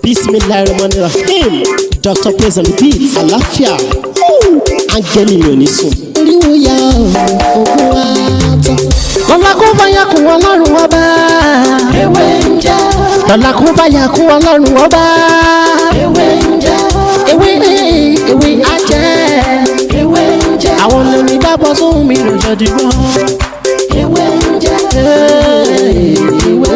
Bismillahirrahmanirrahim. Dr. Praise and Beat. Àlàáfíà. Áńgẹ́lì mi ò ní sùn. Oríwo ya ògùn wa tán. Lọ́la kó bá yà kún Ọlọ́run ọba. Ewé ń jẹ́. Lọ́la kó bá yà kún Ọlọ́run ọba. Ewé ń jẹ́. Ewé ajẹ́. Ewé ń jẹ́. Àwọn olórí bá bọ́ sóhun mi lọ́jọ́ dìbò. Ewé ń jẹ́. Ewé.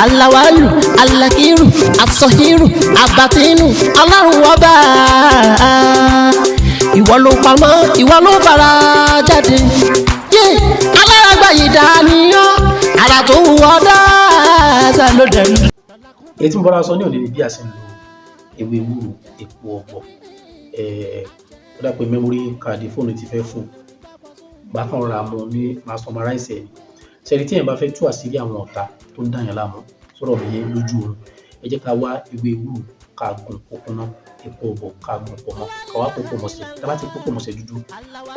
Alawalu, alakiru, asọhiru, abatinu, Ọlọ́run ọba. Ìwọ ló pamọ́, ìwọ ló fara jáde. Aláràgbà yìí dàníyàn, ara tó wù ọ́ dáadáa ló dẹ̀rù. Èyí tí mo bọ́ra sọ ní òní ni bí a ṣe ń lo ewé ewúro, epo ọ̀pọ̀. Ó dà pé memory card fóònù ti fẹ́ fún. Bákan rọra mo ní máa summarize ẹ̀. Ṣẹ́ni tí èèyàn bá fẹ́ tú àṣírí àwọn ọ̀tá tó ń dá yàn láàmú sọ̀rọ̀ mi yẹn lójú oorun, ẹ jẹ́ ká wá ewé ewúro ká gún òkun náà, epo ọ̀bọ̀ ká gún pọ̀ mọ́, ká wá pòpọ̀ mọ̀sẹ̀, tá bá ti pòpọ̀ mọ̀sẹ̀ dúdú,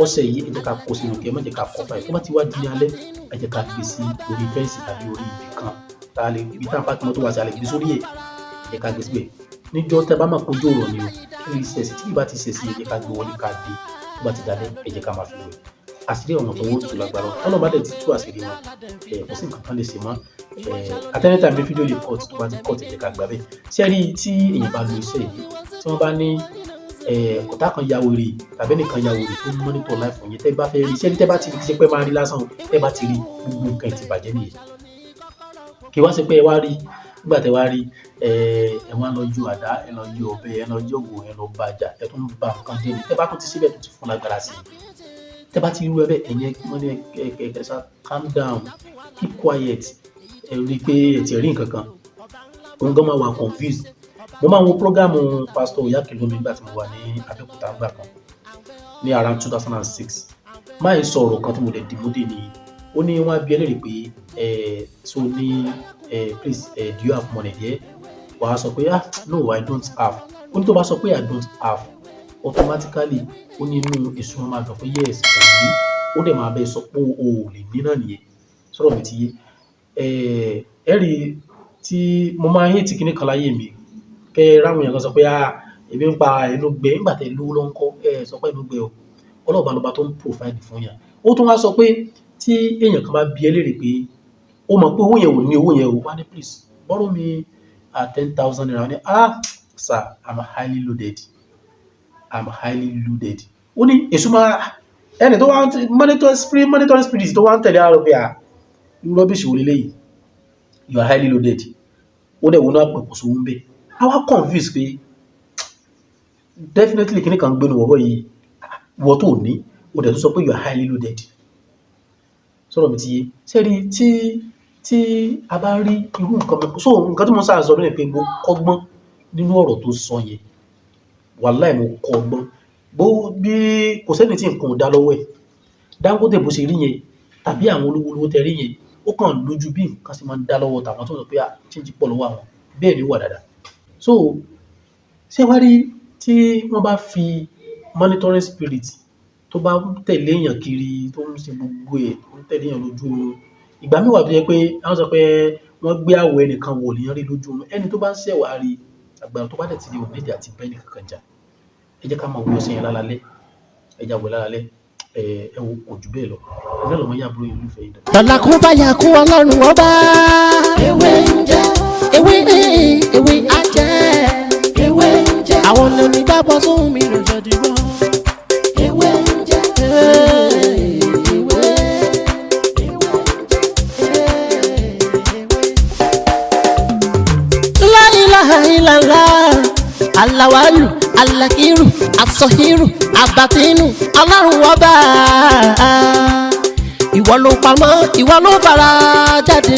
ọṣẹ yìí ẹ jẹ́ ká kó sínú kẹ́, ẹ má jẹ́ ká kọ́ fà yìí, tó bá ti wá di ní alẹ́ ẹ jẹ́ ká gbé sí orí fẹ́ǹsì tàbí orí ibì kan tá a lè ibi tá a pàkí mọ́tò wá sí a lè gbé sórí ẹ̀, ẹ jẹ́ ká gbé síbẹ̀. Níjọ́ tẹ́ bá máa kojú ọ̀rọ̀ ni o, kí ni ìṣẹ̀sì tí ìbá ti ṣẹ̀sì ẹ jẹ́ ká gbé wọlé ká dé, tó bá ti dalẹ̀ ẹ jẹ́ ká máa fi wẹ̀. Àṣírí ọ̀nà tó wọ́n tù lágbára ọ̀nà bá dẹ̀ ti tú àṣírí wọn kò sí nǹkan kan lè ṣe mọ́ àtẹ́nẹ́tà mi fídíò lè kọ́ọ̀tù tó bá ti kọ́ọ̀tù ẹ̀jẹ̀ ká gbà bẹ́ẹ̀. Ṣé rí tí èèyàn bá lo iṣẹ́ yìí tí wọ́n bá ní ọ̀tá kan ya wèrè tàbí ẹnìkan ya wèrè tó ń mọ́nítọ̀ láìfọ̀ yẹn tẹ́ bá fẹ́ rí ṣé ní tẹ́ bá ti rí ṣé pé máa rí lásán tẹ́ bá ti rí gbogbo nǹkan ti bàjẹ́ nìyẹn. Kí wá sí pé ẹ wá rí nígbà tẹ́ wá rí ẹ wá lọ ju àdá ẹ lọ ju ọ̀bẹ ẹ lọ ju ògùn ẹ lọ bàjà ẹ tún ba nǹkan jẹ́ ni tẹ́ bá tún ti síbẹ̀ tó ti fún lágbára sí i. Tẹ́ bá ti rú ẹ bẹ́ẹ̀ ẹ̀yẹn wọ́n ní ẹ̀ṣá calm down keep quiet ẹ rí i pé ẹ ti rí nǹkan kan òun gan máa wà confused. Mo máa ń wo prógámù pásítọ̀ Ìyákìlómi nígbà tí mo wà ní Abẹ́òkúta nígbà kan ní around 2006. Máa ń sọ ọ̀rọ̀ kan tí mo dẹ̀ dìbò dé ni ó ní wọ́n á bi ẹlẹ́rìí pé so ní please do you have money there? Wà á sọ pé no I don't have. Ó ní tó bá sọ pé I don't have automatically ó ní inú èso wọn máa gbà pé yes kò ní ó dẹ̀ máa bẹ́ẹ̀ sọ pé o ò lè ní náà nìyẹn sọ̀rọ̀ mi ti yé. Ẹ̀rí tí mo máa ń hate kíní kan láyé mi kẹ́ ráwọn èèyàn kan sọ pé ebi ń pa ẹnu gbẹ nígbà tẹ́ lówó ló ń kọ́ sọ pé ẹnu gbẹ o ọlọ́ọ̀bá lọ́ba tó ń provide fún yàn. Ó tún wá sọ pé tí èèyàn kan bá bi ẹ́ léèrè pé ó mọ̀ pé owó yẹn ò ní owó yẹn o wá ní please borrow me 10,000 naira ní sir I'm highly loaded. Ó ní èso máa ẹni tó wá monitoring spirit tó wá ń tẹ̀lé àrò pé rubbish wò lélẹ́yìí you are highly loaded. Ó dẹ̀ wọnú àpò sówó ń bẹ̀. I was confused pé definitely kìnnì kan gbénu wọ́wọ́ yìí wọ́n tó ní ó dẹ̀ tó sọ pé you are highly loaded. Sọ̀rọ̀ mi ti yé sẹ́rí tí a bá rí irú nǹkan mọ́ so nǹkan tí mo sáà sọ lónìí pé mo kọ́gbọ́n nínú ọ̀rọ̀ tó sọ yẹn wàláì mo kọ́gbọ́n bó bí kò sẹ́ni tí nǹkan ò dá lọ́wọ́ ẹ̀ Dangote bó ṣe rí yẹn tàbí àwọn olówó tẹ rí yẹn ó kàn lójú bí nǹkan sì máa ń dá lọ́wọ́ tàwọn tó sọ pé change pọ̀ lọ́wọ́ àwọn bẹ́ẹ̀ ni ó wà dáadáa. So ṣé wá rí tí wọ́n bá fi monitoring spirit tó bá tẹ̀lé èèyàn kiri tó ń ṣe gbogbo ẹ̀ tó ń tẹ̀lé èèyàn lójú oorun ìgbà míì wà tó yẹ pé àwọn sọ pé wọ́n gbé àwọ̀ ẹnìkan wò lèèyàn rí lójú oorun ẹni tó bá ń ṣẹ̀wá rí àgbàrá tó bá dẹ̀ ti di òmìnira àti bẹ́ẹ̀ ní kankan jà ẹ jẹ́ ká máa wọ ọṣẹ yẹn lálálẹ́ ẹ já wọ lálálẹ́ ẹ wo kò jù bẹ́ẹ̀ lọ ẹgbẹ́ lọ́mọ yá àbúrò yẹn olùfẹ́ yìí. Lọ́la kó bá yà kú Ọlọ́run ọba. Ewé ń jẹ́ ewé ajẹ́ ewé ń jẹ́ àwọn olórí bá bọ́ sóhun mi lọ́jọ́ dìbò. Ewé ń jẹ́ La ilaha illallah alawalu alakiru asọhiru abatinu Ọlọ́run ọba. Ìwọ ló pamọ́ ìwọ ló fara jáde.